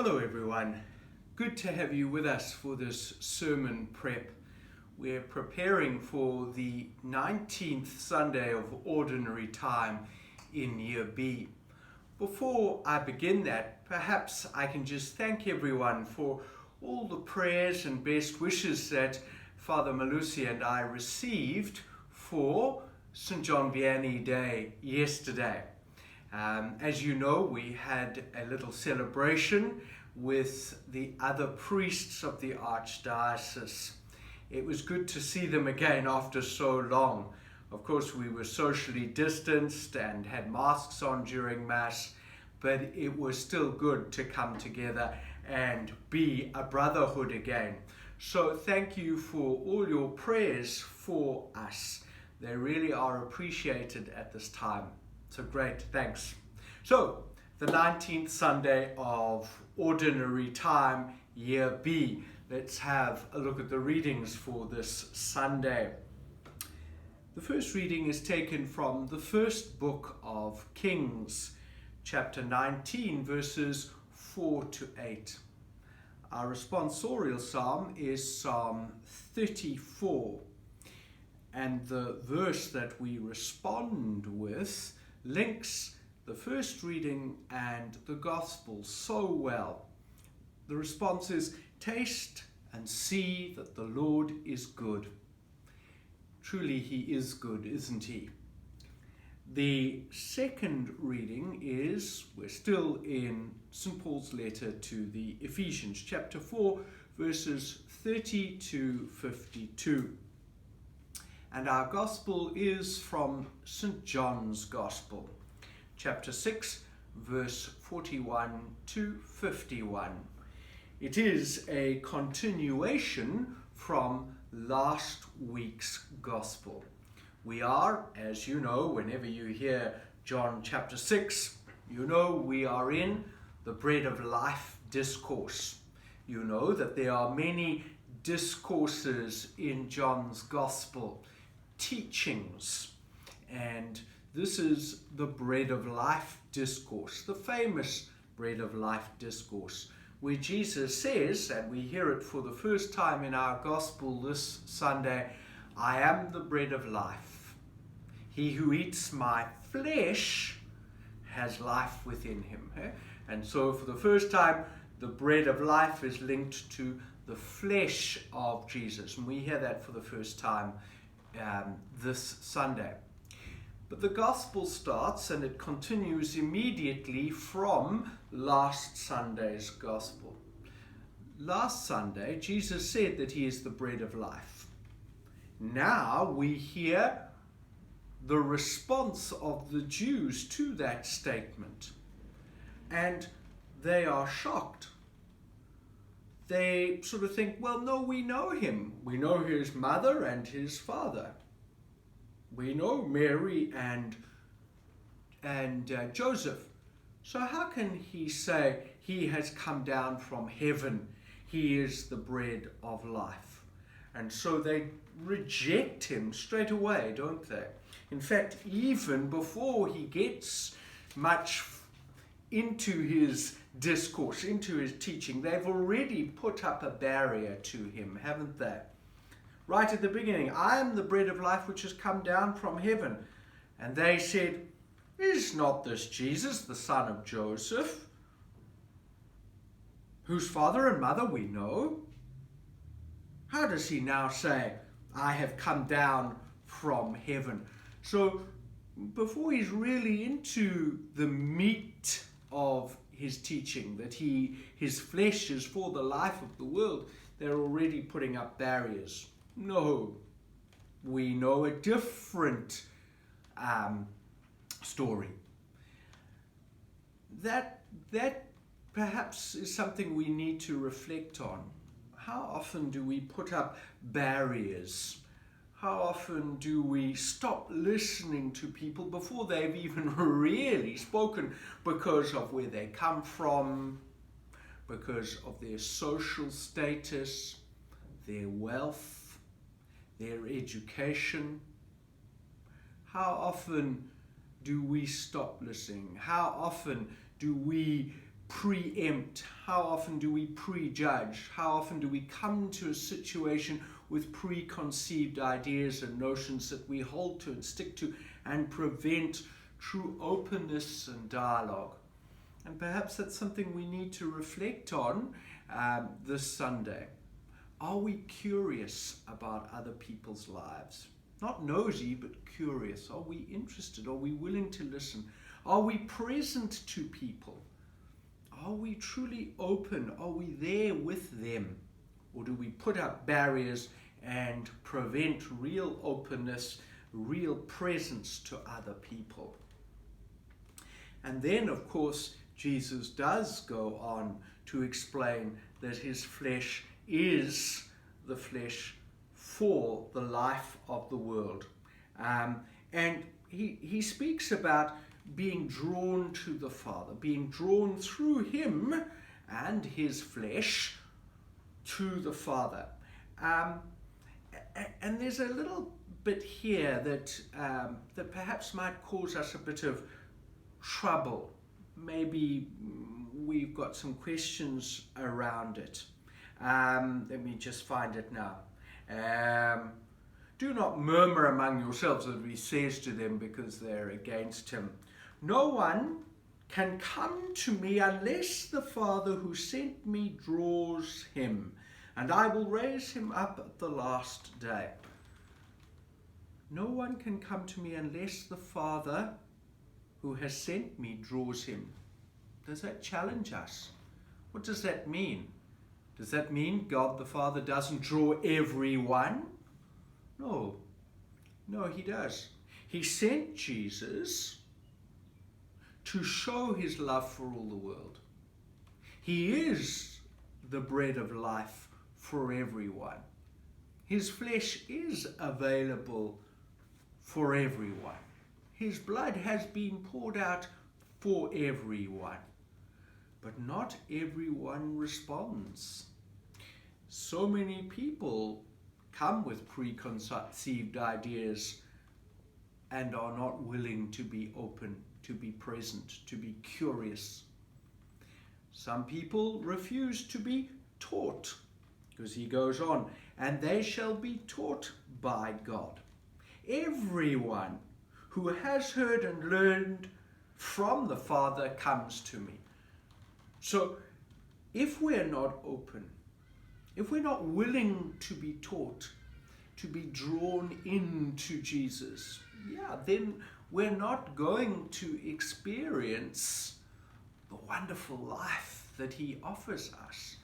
Hello everyone, good to have you with us for this sermon prep. We're preparing for the 19th Sunday of Ordinary Time in Year B. Before I begin that, perhaps I can just thank everyone for all the prayers and best wishes that Father Malusi and I received for St. John Vianney Day yesterday. As you know, we had a little celebration with the other priests of the Archdiocese. It was good to see them again after so long. Of course, we were socially distanced and had masks on during Mass, but it was still good to come together and be a brotherhood again. So thank you for all your prayers for us. They really are appreciated at this time. So great, thanks. So, the 19th Sunday of Ordinary Time, Year B. Let's have a look at the readings for this Sunday. The first reading is taken from the first book of Kings, chapter 19, verses 4 to 8. Our responsorial psalm is Psalm 34, and the verse that we respond with links the first reading and the gospel so well. The response is, "Taste and see that the Lord is good." Truly he is good, isn't he? The second reading is, we're still in St. Paul's letter to the Ephesians, chapter 4, verses 30 to 52. And our gospel is from St. John's Gospel, chapter 6, verse 41 to 51. It is a continuation from last week's gospel. We are, as you know, whenever you hear John chapter 6, you know we are in the Bread of Life discourse. You know that there are many discourses in John's gospel, teachings, and this is the Bread of Life discourse, the famous Bread of Life discourse, where Jesus says, and we hear it for the first time in our gospel this Sunday, "I am the bread of life. He who eats my flesh has life within him." And so for the first time, the bread of life is linked to the flesh of Jesus, and we hear that for the first time this Sunday. But the gospel starts and it continues immediately from last Sunday's gospel. Last Sunday, Jesus said that he is the bread of life. Now we hear the response of the Jews to that statement, and they are shocked. They sort of think, well, no, we know him. We know his mother and his father. We know Mary and Joseph. So how can he say he has come down from heaven? He is the bread of life. And so they reject him straight away, don't they? In fact, even before he gets much into his discourse, into his teaching, they've already put up a barrier to him, haven't they? Right at the beginning, "I am the bread of life which has come down from heaven." And they said, "Is not this Jesus, the son of Joseph, whose father and mother we know? How does he now say, 'I have come down from heaven'?" So before he's really into the meat of his teaching, that his flesh is for the life of the world, they're already putting up barriers. No, we know a different story. That perhaps is something we need to reflect on. How often do we put up barriers? How often do we stop listening to people before they've even really spoken, because of where they come from, because of their social status, their wealth, their education? How often do we stop listening? How often do we preempt? How often do we prejudge? How often do we come to a situation with preconceived ideas and notions that we hold to and stick to and prevent true openness and dialogue? And perhaps that's something we need to reflect on this Sunday. Are we curious about other people's lives? Not nosy, but curious. Are we interested? Are we willing to listen? Are we present to people? Are we truly open? Are we there with them? Or do we put up barriers and prevent real openness, real presence to other people? And then, of course, Jesus does go on to explain that his flesh is the flesh for the life of the world. And he speaks about being drawn to the Father, being drawn through him and his flesh to the Father. And there's a little bit here that perhaps might cause us a bit of trouble. Maybe we've got some questions around it. Let me just find it now. Do not murmur among yourselves, as he says to them, because they're against him. No one can come to me unless the Father who sent me draws him, and I will raise him up at the last day. No one can come to me unless the Father who has sent me draws him. Does that challenge us? What does that mean? Does that mean God the Father doesn't draw everyone? No, he does. He sent Jesus to show his love for all the world. He is the bread of life for everyone. His flesh is available for everyone. His blood has been poured out for everyone. But not everyone responds. So many people come with preconceived ideas and are not willing to be open, to be present, to be curious. Some people refuse to be taught, because he goes on, and they shall be taught by God. Everyone who has heard and learned from the Father comes to me. So if we're not open, if we're not willing to be taught, to be drawn into Jesus, then we're not going to experience the wonderful life that he offers us.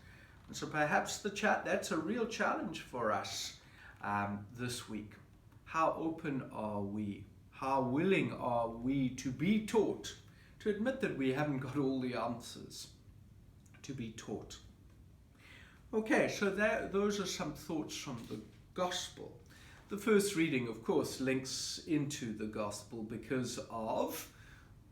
And so perhaps that's a real challenge for us this week. How open are we? How willing are we to be taught? To admit that we haven't got all the answers. To be taught. Okay, so those are some thoughts from the Gospel. The first reading, of course, links into the Gospel because of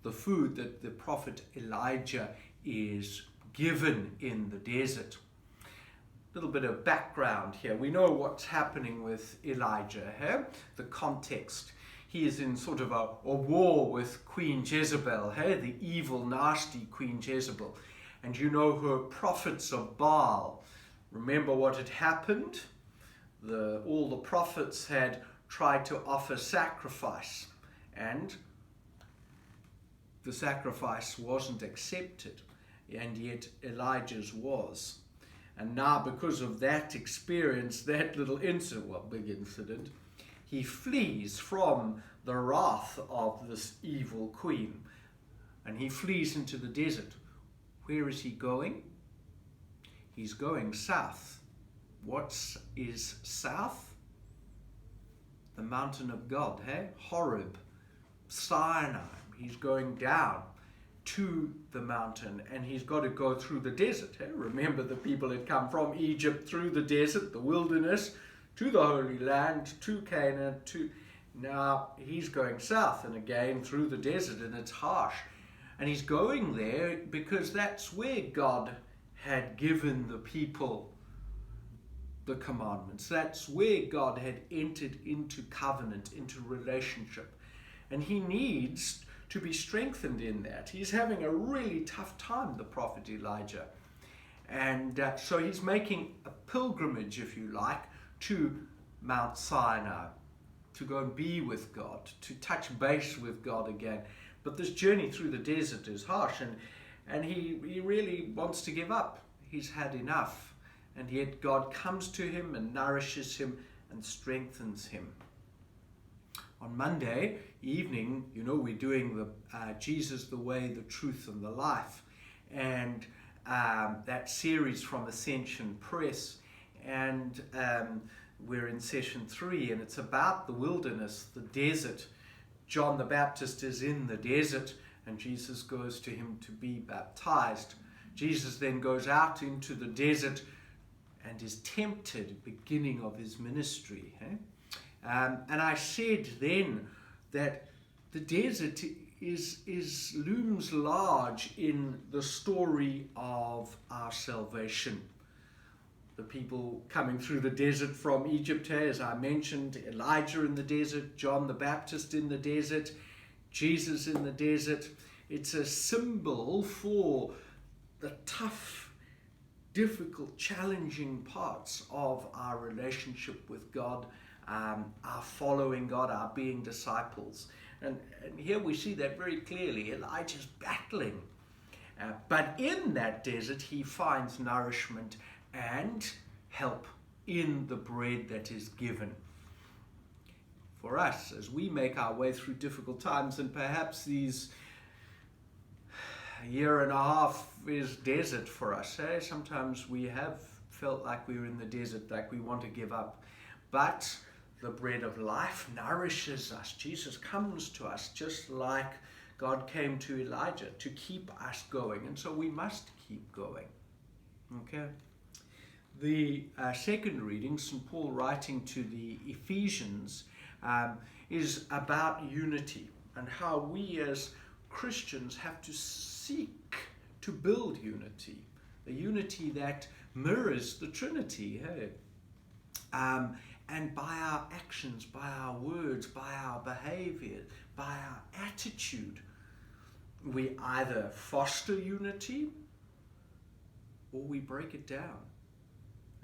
the food that the prophet Elijah is given in the desert. A little bit of background here. We know what's happening with Elijah here, the context. He is in sort of a war with Queen Jezebel, the evil, nasty Queen Jezebel. And you know her prophets of Baal. Remember what had happened? All the prophets had tried to offer sacrifice, and the sacrifice wasn't accepted, and yet Elijah's was. And now, because of that experience, that little incident, big incident, he flees from the wrath of this evil queen, and he flees into the desert. Where is he going? He's going south. What is south? The mountain of God, Horeb, Sinai. He's going down to the mountain, and he's got to go through the desert. Remember, the people had come from Egypt through the desert, the wilderness, to the Holy Land, to Canaan, now he's going south and again through the desert, and it's harsh. And he's going there because that's where God had given the people the commandments. That's where God had entered into covenant, into relationship. And he needs to be strengthened in that. He's having a really tough time, the prophet Elijah. And so he's making a pilgrimage, if you like, to Mount Sinai, to go and be with God, to touch base with God again. But this journey through the desert is harsh, and he really wants to give up. He's had enough. And yet God comes to him and nourishes him and strengthens him. On Monday evening, we're doing the Jesus, the Way, the Truth, and the Life. And that series from Ascension Press. And we're in session 3, and it's about the wilderness, the desert. John the Baptist is in the desert, and Jesus goes to him to be baptized. Jesus then goes out into the desert and is tempted, beginning of his ministry. And I said then that the desert looms large in the story of our salvation. The people coming through the desert from Egypt, as I mentioned, Elijah in the desert, John the Baptist in the desert, Jesus in the desert. It's a symbol for the tough, difficult, challenging parts of our relationship with God, our following God, our being disciples. And here we see that very clearly. Elijah's battling. But in that desert, he finds nourishment and help in the bread that is given. For us, as we make our way through difficult times, and perhaps these year and a half is desert for us. Sometimes we have felt like we're in the desert, like we want to give up. But the bread of life nourishes us. Jesus comes to us just like God came to Elijah to keep us going. And so we must keep going. Okay. The second reading, St. Paul writing to the Ephesians, is about unity and how we as Christians have to seek to build unity, a unity that mirrors the Trinity. And by our actions, by our words, by our behavior, by our attitude, we either foster unity or we break it down.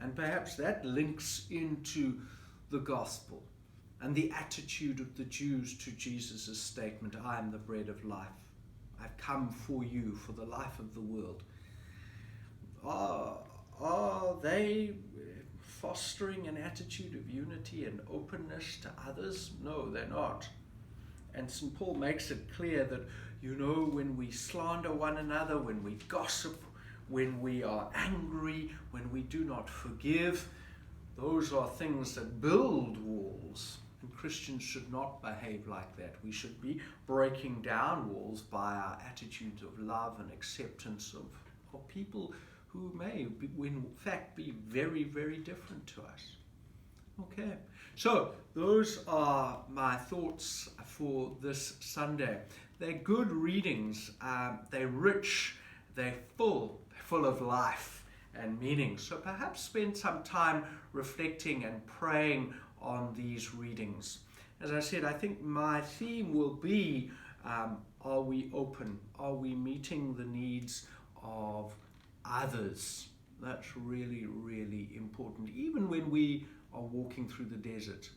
And perhaps that links into the gospel and the attitude of the Jews to Jesus' statement, I am the bread of life. I've come for you, for the life of the world. Are they fostering an attitude of unity and openness to others? No, they're not. And St. Paul makes it clear that, when we slander one another, when we gossip, when we are angry, when we do not forgive, those are things that build walls. And Christians should not behave like that. We should be breaking down walls by our attitudes of love and acceptance of people who may, in fact, be very, very different to us. Okay, so those are my thoughts for this Sunday. They're good readings. They're rich. They're full of life and meaning. So perhaps spend some time reflecting and praying on these readings. As I said, I think my theme will be, are we open? Are we meeting the needs of others? That's really, really important, even when we are walking through the desert,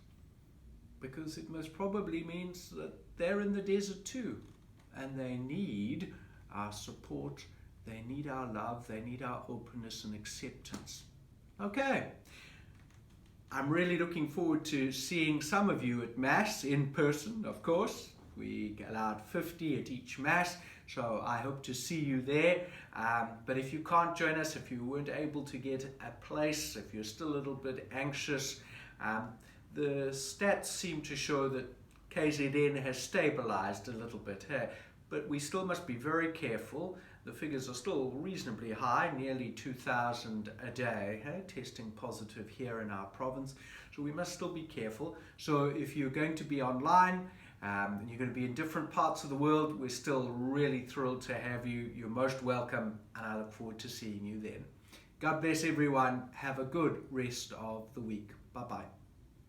because it most probably means that they're in the desert too, and they need our support, they need our love, they need our openness and acceptance. Okay. I'm really looking forward to seeing some of you at Mass in person, of course. We allowed 50 at each Mass, so I hope to see you there. But if you can't join us, if you weren't able to get a place, if you're still a little bit anxious, the stats seem to show that KZN has stabilized a little bit. But we still must be very careful. The figures are still reasonably high, nearly 2,000 a day, testing positive here in our province. So we must still be careful. So if you're going to be online and you're going to be in different parts of the world, we're still really thrilled to have you. You're most welcome, and I look forward to seeing you then. God bless everyone. Have a good rest of the week. Bye-bye.